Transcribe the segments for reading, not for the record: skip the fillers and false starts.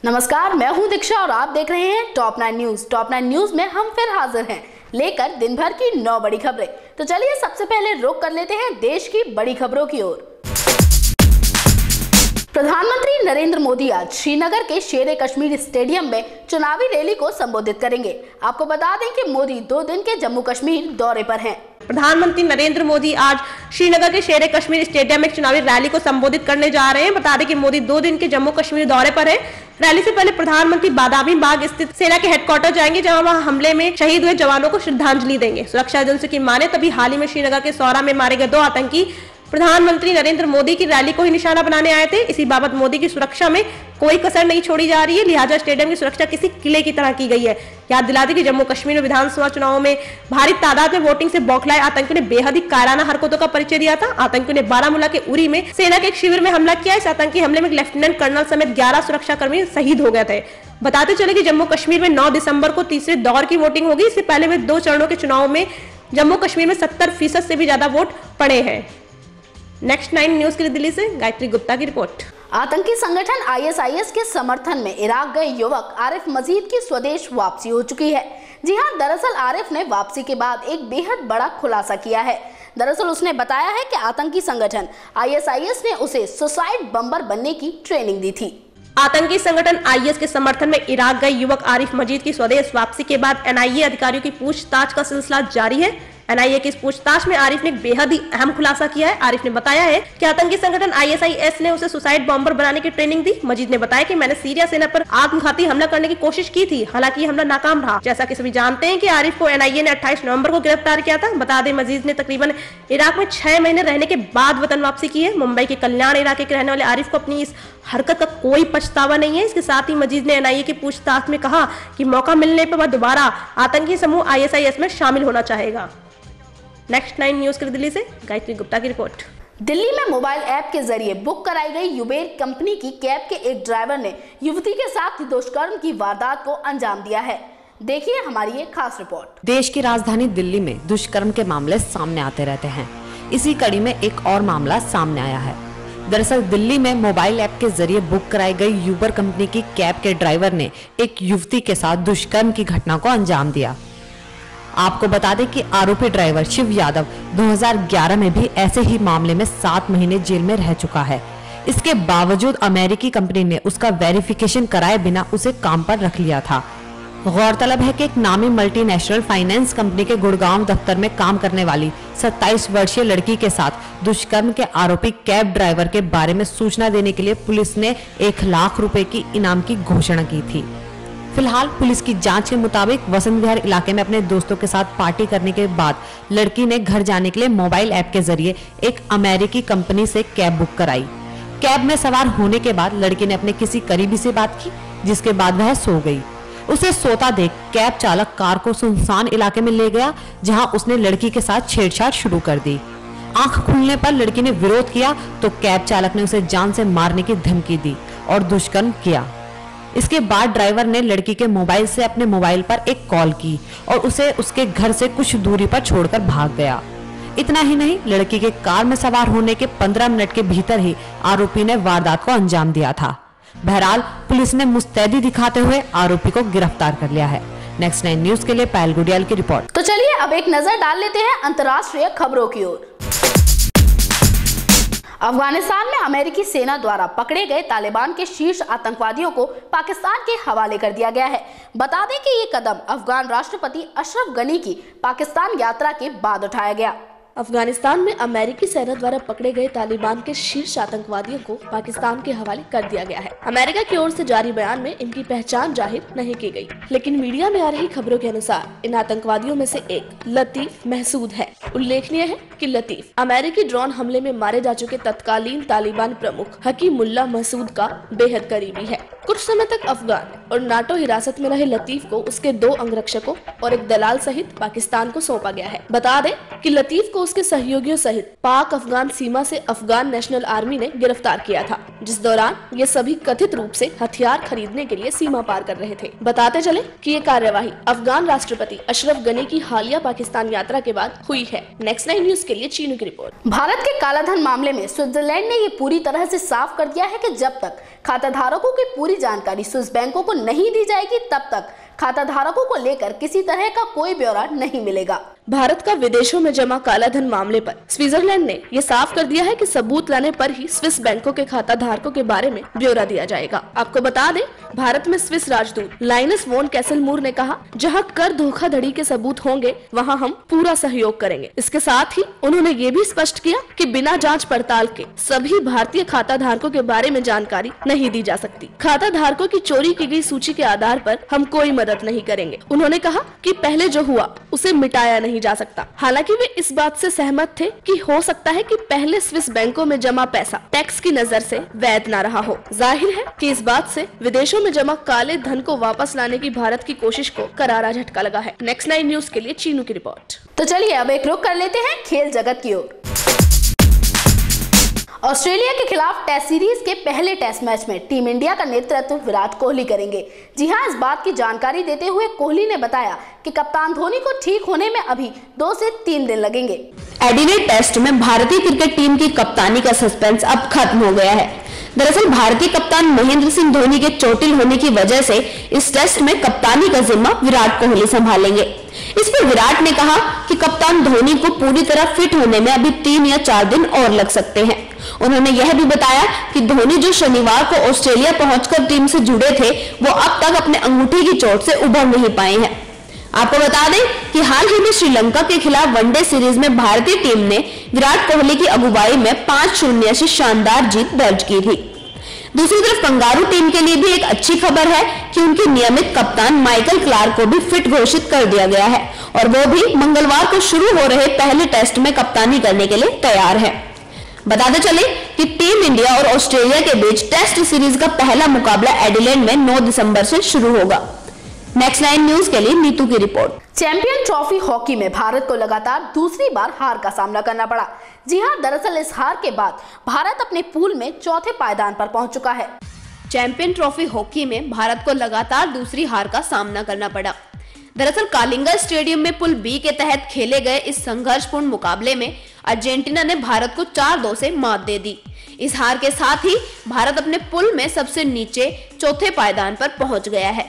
नमस्कार, मैं हूं दीक्षा और आप देख रहे हैं टॉप 9 न्यूज। टॉप 9 न्यूज में हम फिर हाजिर हैं लेकर दिन भर की 9 बड़ी खबरें। तो चलिए सबसे पहले रुख कर लेते हैं देश की बड़ी खबरों की ओर। प्रधानमंत्री नरेंद्र मोदी आज श्रीनगर के शेर कश्मीर स्टेडियम में चुनावी रैली को संबोधित करेंगे। आपको बता दें कि मोदी 2 दिन के जम्मू कश्मीर दौरे पर हैं। प्रधानमंत्री नरेंद्र मोदी आज श्रीनगर के शेर कश्मीर स्टेडियम में चुनावी रैली को संबोधित करने जा रहे हैं। बता दें कि मोदी 2 दिन के जम्मू कश्मीर दौरे पर है। रैली से पहले प्रधानमंत्री बादामी बाग स्थित सेना के हेडक्वार्टर जाएंगे, जहां वह हमले में शहीद हुए जवानों को श्रद्धांजलि देंगे। सुरक्षा एजेंसी की माने तभी हाल ही में श्रीनगर के सौरा में मारे गए 2 आतंकी प्रधानमंत्री नरेंद्र मोदी की रैली को ही निशाना बनाने आए थे। इसी बाबत मोदी की सुरक्षा में कोई कसर नहीं छोड़ी जा रही है, लिहाजा स्टेडियम की सुरक्षा किसी किले की तरह की गई है। याद दिला दें कि जम्मू कश्मीर में विधानसभा चुनावों में भारी तादाद में वोटिंग से बौखलाए आतंकियों ने बेहद ही कायराना हरकतों का परिचय दिया था। आतंकियों ने बारामूला के उरी में सेना के एक शिविर में हमला किया। इस आतंकी हमले में लेफ्टिनेंट कर्नल समेत 11 सुरक्षाकर्मी शहीद हो गए थे। बताते चले कि जम्मू कश्मीर में 9 दिसंबर को तीसरे दौर की वोटिंग होगी। इससे पहले हुए 2 चरणों के चुनाव में जम्मू कश्मीर में 70% से भी ज्यादा वोट पड़े हैं। नेक्स्ट 9 न्यूज के लिए दिल्ली से गायत्री गुप्ता की रिपोर्ट। आतंकी संगठन ISIS के समर्थन में इराक गए युवक आरिफ मजीद की स्वदेश वापसी हो चुकी है। जी हां, दरअसल आरिफ ने वापसी के बाद एक बेहद बड़ा खुलासा किया है। दरअसल उसने बताया है कि आतंकी संगठन ISIS ने उसे सुसाइड बम्बर बनने की ट्रेनिंग दी थी। आतंकी संगठन IS के समर्थन में इराक गए युवक आरिफ मजीद की स्वदेश वापसी के बाद NIA अधिकारियों की पूछताछ का सिलसिला जारी है। NIA की इस पूछताछ में आरिफ ने एक बेहद ही अहम खुलासा किया है। आरिफ ने बताया है कि आतंकी संगठन ISIS ने उसे सुसाइड बॉम्बर बनाने की ट्रेनिंग दी। मजीद ने बताया कि मैंने सीरिया सेना पर आत्मघाती हमला करने की कोशिश की थी, हालांकि हमला नाकाम रहा। जैसा कि सभी जानते हैं कि आरिफ को NIA ने 28 नवंबर को गिरफ्तार किया था। बता दें मजीद ने तकरीबन इराक में 6 महीने रहने के बाद वतन वापसी की है। मुंबई के कल्याण इलाके के रहने वाले आरिफ को अपनी इस हरकत का कोई पछतावा नहीं है। इसके साथ ही मजीद ने NIA की पूछताछ में कहा कि मौका मिलने पर वह दोबारा आतंकी समूह ISIS में शामिल होना चाहेगा। नेक्स्ट 9 न्यूज के लिए दिल्ली से गायत्री गुप्ता की रिपोर्ट। दिल्ली में मोबाइल ऐप के जरिए बुक कराई गई उबेर कंपनी की कैब के एक ड्राइवर ने युवती के साथ दुष्कर्म की वारदात को अंजाम दिया है। देखिए हमारी ये खास रिपोर्ट। देश की राजधानी दिल्ली में दुष्कर्म के मामले सामने आते रहते हैं। इसी कड़ी में एक और मामला सामने आया है। दरअसल दिल्ली में मोबाइल ऐप के जरिए बुक कराई गई उबर कंपनी की कैब के ड्राइवर ने एक युवती के साथ दुष्कर्म की घटना को अंजाम दिया। आपको बता दें कि आरोपी ड्राइवर शिव यादव 2011 में भी ऐसे ही मामले में 7 महीने जेल में रह चुका है। इसके बावजूद अमेरिकी कंपनी ने उसका वेरिफिकेशन कराए बिना उसे काम पर रख लिया था। गौरतलब है कि एक नामी मल्टीनेशनल फाइनेंस कंपनी के गुड़गांव दफ्तर में काम करने वाली 27 वर्षीय लड़की के साथ दुष्कर्म के आरोपी कैब ड्राइवर के बारे में सूचना देने के लिए पुलिस ने 1 लाख रुपए की इनाम की घोषणा की थी। फिलहाल पुलिस की जांच के मुताबिक वसंत विहार इलाके में अपने दोस्तों के साथ पार्टी करने के बाद लड़की ने घर जाने के लिए मोबाइल ऐप के जरिए एक अमेरिकी कंपनी से कैब बुक कराई। कैब में सवार होने के बाद लड़की ने अपने किसी करीबी से बात की, जिसके बाद वह सो गई। उसे सोता देख कैब चालक कार को सुनसान इलाके में ले गया, जहां उसने लड़की के साथ छेड़छाड़ शुरू कर दी। आंख खुलने पर लड़की ने विरोध किया तो कैब चालक ने उसे जान से मारने की धमकी दी और दुष्कर्म किया। इसके बाद ड्राइवर ने लड़की के मोबाइल से अपने मोबाइल पर एक कॉल की और उसे उसके घर से कुछ दूरी पर छोड़कर भाग गया। इतना ही नहीं, लड़की के कार में सवार होने के 15 मिनट के भीतर ही आरोपी ने वारदात को अंजाम दिया था। बहरहाल पुलिस ने मुस्तैदी दिखाते हुए आरोपी को गिरफ्तार कर लिया है। नेक्स्ट 9 न्यूज के लिए पायल गुडियाल की रिपोर्ट। तो चलिए अब एक नजर डाल लेते हैं अंतर्राष्ट्रीय खबरों की ओर। अफगानिस्तान में अमेरिकी सेना द्वारा पकड़े गए तालिबान के शीर्ष आतंकवादियों को पाकिस्तान के हवाले कर दिया गया है। बता दें कि ये कदम अफगान राष्ट्रपति अशरफ गनी की पाकिस्तान यात्रा के बाद उठाया गया। अफगानिस्तान में अमेरिकी सेना द्वारा पकड़े गए तालिबान के शीर्ष आतंकवादियों को पाकिस्तान के हवाले कर दिया गया है। अमेरिका की ओर से जारी बयान में इनकी पहचान जाहिर नहीं की गई, लेकिन मीडिया में आ रही खबरों के अनुसार इन आतंकवादियों में से एक लतीफ महसूद है। उल्लेखनीय है कि लतीफ अमेरिकी ड्रोन हमले में मारे जा चुके तत्कालीन तालिबान प्रमुख हकीमुल्लाह मसूद का बेहद करीबी है। कुछ समय तक अफगान और नाटो हिरासत में रहे लतीफ को उसके 2 अंगरक्षकों और एक दलाल सहित पाकिस्तान को सौंपा गया है। बता दें कि लतीफ को उसके सहयोगियों सहित पाक अफगान सीमा से अफगान नेशनल आर्मी ने गिरफ्तार किया था, जिस दौरान ये सभी कथित रूप से हथियार खरीदने के लिए सीमा पार कर रहे थे। बताते चले कि ये कार्यवाही अफगान राष्ट्रपति अशरफ गनी की हालिया पाकिस्तान यात्रा के बाद हुई है। नेक्स्ट 9 न्यूज के लिए चीनू की रिपोर्ट। भारत के कालाधन मामले में स्विट्जरलैंड ने ये पूरी तरह से साफ कर दिया है कि जब तक खाता धारकों की पूरी जानकारी स्विस बैंकों को नहीं दी जाएगी, तब तक खाता धारकों को लेकर किसी तरह का कोई ब्यौरा नहीं मिलेगा। भारत का विदेशों में जमा कालाधन मामले पर स्विट्जरलैंड ने ये साफ कर दिया है कि सबूत लाने पर ही स्विस बैंकों के खाता धारकों के बारे में ब्यौरा दिया जाएगा। आपको बता दें, भारत में स्विस राजदूत लाइनस वॉन कैसलमूर ने कहा, जहां कर धोखाधड़ी के सबूत होंगे वहां हम पूरा सहयोग करेंगे। इसके साथ ही उन्होंने ये भी स्पष्ट किया कि बिना जांच पड़ताल के सभी भारतीय खाता धारकों के बारे में जानकारी नहीं दी जा सकती। खाता धारकों की चोरी की गई सूची के आधार पर हम कोई मदद नहीं करेंगे। उन्होंने कहा कि पहले जो हुआ उसे मिटाया नहीं जा सकता। हालांकि वे इस बात से सहमत थे कि हो सकता है कि पहले स्विस बैंकों में जमा पैसा टैक्स की नजर से वैध न रहा हो। जाहिर है कि इस बात से विदेशों में जमा काले धन को वापस लाने की भारत की कोशिश को करारा झटका लगा है। नेक्स्ट 9 न्यूज के लिए चीनू की रिपोर्ट। तो चलिए अब एक रुख कर लेते हैं खेल जगत की ओर। ऑस्ट्रेलिया के खिलाफ टेस्ट सीरीज के पहले टेस्ट मैच में टीम इंडिया का नेतृत्व विराट कोहली करेंगे। जी हां, इस बात की जानकारी देते हुए कोहली ने बताया कि कप्तान धोनी को ठीक होने में अभी 2 से 3 दिन लगेंगे। एडिलेड टेस्ट में भारतीय क्रिकेट टीम की कप्तानी का सस्पेंस अब खत्म हो गया है। दरअसल भारतीय कप्तान महेंद्र सिंह धोनी के चोटिल होने की वजह से इस टेस्ट में कप्तानी का जिम्मा विराट कोहली संभालेंगे। इस पर विराट ने कहा कि कप्तान धोनी को पूरी तरह फिट होने में अभी 3 या 4 दिन और लग सकते हैं। उन्होंने यह भी बताया कि धोनी जो शनिवार को ऑस्ट्रेलिया पहुंचकर टीम से जुड़े थे, वो अब तक अपने अंगूठे की चोट से उभर नहीं पाए हैं। आपको बता दें कि हाल ही में श्रीलंका के खिलाफ वनडे सीरीज में भारतीय टीम ने विराट कोहली की अगुवाई में 5-0 से शानदार जीत दर्ज की थी। दूसरी तरफ कंगारू टीम के लिए भी एक अच्छी खबर है कि उनके नियमित कप्तान माइकल क्लार्क को भी फिट घोषित कर दिया गया है और वो भी मंगलवार को शुरू हो रहे पहले टेस्ट में कप्तानी करने के लिए तैयार है। बताते चले कि टीम इंडिया और ऑस्ट्रेलिया के बीच टेस्ट सीरीज का पहला मुकाबला एडिलेड में 9 दिसंबर से शुरू होगा। नेक्स्ट 9 न्यूज के लिए नीतू की रिपोर्ट। चैंपियन ट्रॉफी हॉकी में भारत को लगातार दूसरी बार हार का सामना करना पड़ा। जी हां, दरअसल इस हार के बाद भारत अपने पूल में चौथे पायदान पर पहुंच चुका है। चैंपियन ट्रॉफी हॉकी में भारत को लगातार दूसरी हार का सामना करना पड़ा। दरअसल कालिंगा स्टेडियम में पुल बी के तहत खेले गए इस संघर्षपूर्ण मुकाबले में अर्जेंटीना ने भारत को 4-2 से मात दे दी। इस हार के साथ ही भारत अपने पुल में सबसे नीचे चौथे पायदान पर पहुंच गया है।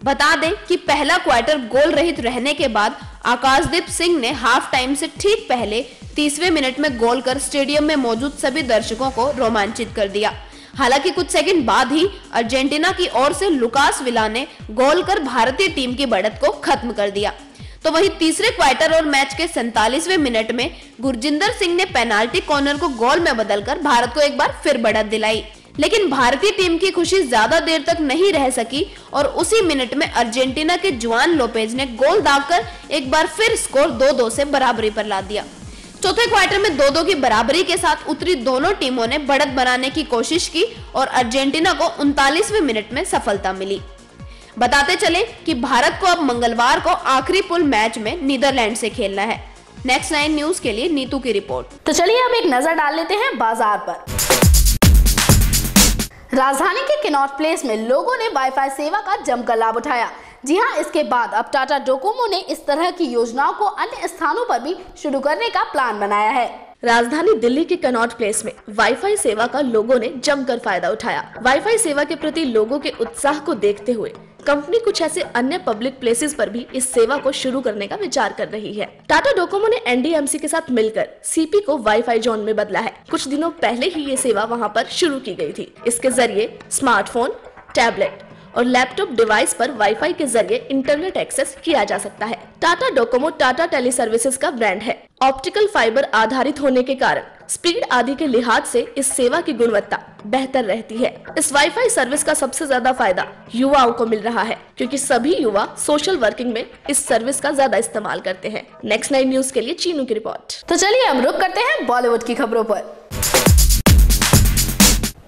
बता दें कि पहला क्वार्टर गोल रहित रहने के बाद आकाशदीप सिंह ने हाफ टाइम से ठीक पहले 30वें मिनट में गोल कर स्टेडियम में मौजूद सभी दर्शकों को रोमांचित कर दिया। हालांकि कुछ सेकंड बाद ही अर्जेंटीना की ओर से लुकास विला ने गोल कर भारतीय टीम की बढ़त को खत्म कर दिया। तो वहीं तीसरे क्वार्टर और मैच के 47वें मिनट में गुरजिंदर सिंह ने पेनाल्टी कॉर्नर को गोल में बदलकर भारत को एक बार फिर बढ़त दिलाई। लेकिन भारतीय टीम की खुशी ज्यादा देर तक नहीं रह सकी और उसी मिनट में अर्जेंटीना के जुआन लोपेज ने गोल दागकर एक बार फिर स्कोर 2-2 से बराबरी पर ला दिया। चौथे क्वार्टर में 2-2 की बराबरी के साथ उतरी दोनों टीमों ने बढ़त बनाने की कोशिश की और अर्जेंटीना को 39वें मिनट में सफलता मिली। बताते चले कि भारत को अब मंगलवार को आखिरी पुल मैच में नीदरलैंड से खेलना है। नेक्स्ट 9 न्यूज के लिए नीतू की रिपोर्ट। तो चलिए अब एक नजर डाल लेते हैं बाजार पर। राजधानी के किनॉट प्लेस में लोगों ने वाईफाई सेवा का जमकर लाभ उठाया। जी हां, इसके बाद अब टाटा डोकोमो ने इस तरह की योजनाओं को अन्य स्थानों पर भी शुरू करने का प्लान बनाया है। राजधानी दिल्ली के कनॉट प्लेस में वाईफाई सेवा का लोगों ने जमकर फायदा उठाया। वाईफाई सेवा के प्रति लोगों के उत्साह को देखते हुए कंपनी कुछ ऐसे अन्य पब्लिक प्लेसेस पर भी इस सेवा को शुरू करने का विचार कर रही है। टाटा डोकोमो ने एनडीएमसी के साथ मिलकर सीपी को वाईफाई जोन में बदला है। कुछ दिनों पहले ही ये सेवा वहां पर शुरू की गई थी। इसके जरिए स्मार्टफोन, टैबलेट और लैपटॉप डिवाइस पर वाईफाई के जरिए इंटरनेट एक्सेस किया जा सकता है। Tata Docomo Tata tele services का ब्रांड है। ऑप्टिकल फाइबर आधारित होने के कारण स्पीड आदि के लिहाज से इस सेवा की गुणवत्ता बेहतर रहती है। इस वाईफाई सर्विस का सबसे ज्यादा फायदा युवाओं को मिल रहा है, क्योंकि सभी युवा सोशल वर्किंग में इस सर्विस का ज्यादा इस्तेमाल करते हैं। नेक्स्ट 9 न्यूज के लिए चीनू की रिपोर्ट। तो चलिए अब रुक करते हैं बॉलीवुड की खबरों पर।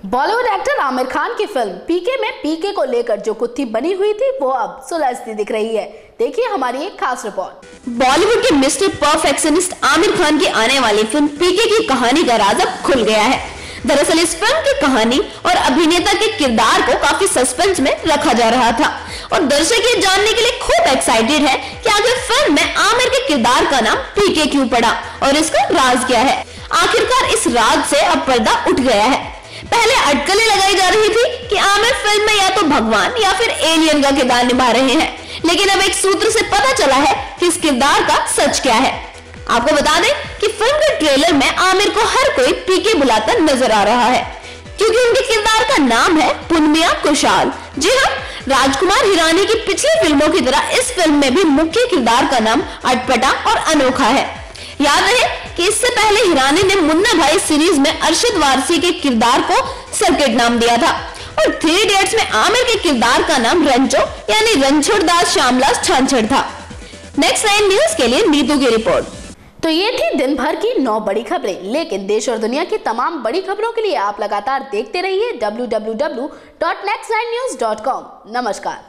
बॉलीवुड एक्टर आमिर खान की फिल्म पीके में पीके को लेकर जो गुत्थी बनी हुई थी वो अब सुलझती दिख रही है। देखिए हमारी एक खास रिपोर्ट। बॉलीवुड के मिस्टर परफेक्शनिस्ट आमिर खान की आने वाली फिल्म पीके की कहानी का राज अब खुल गया है। दरअसल इस फिल्म की कहानी और अभिनेता के किरदार को काफी सस्पेंस में रखा जा रहा था और दर्शक ये जानने के लिए खूब एक्साइटेड है कि आखिर फिल्म में आमिर के किरदार का नाम पीके क्यों पड़ा और इसका राज क्या है। आखिरकार इस राज से अब पर्दा उठ गया है। पहले अटकलें लगाई जा रही थी कि आमिर फिल्म में या तो भगवान या फिर एलियन का किरदार निभा रहे हैं, लेकिन अब एक सूत्र से पता चला है कि इस किरदार का सच क्या है। आपको बता दें कि फिल्म के ट्रेलर में आमिर को हर कोई पीके बुलाता नजर आ रहा है क्योंकि उनके किरदार का नाम है पुनमिया कुशाल। जी हाँ, राजकुमार हिरानी की पिछली फिल्मों की तरह इस फिल्म में भी मुख्य किरदार का नाम अटपटा और अनोखा है। याद रहे कि इससे पहले हिरानी ने मुन्ना भाई सीरीज में अरशद वारसी के किरदार को सर्किट नाम दिया था और 3 इडियट्स में आमिर के किरदार का नाम रंचो यानी रणछोड़ दास श्यामलास छाछड़ था। नेक्स्ट 9 न्यूज के लिए नीतू की रिपोर्ट। तो ये थी दिन भर की 9 बड़ी खबरें, लेकिन देश और दुनिया की तमाम बड़ी खबरों के लिए आप लगातार देखते रहिए www.next9news.com। नमस्कार।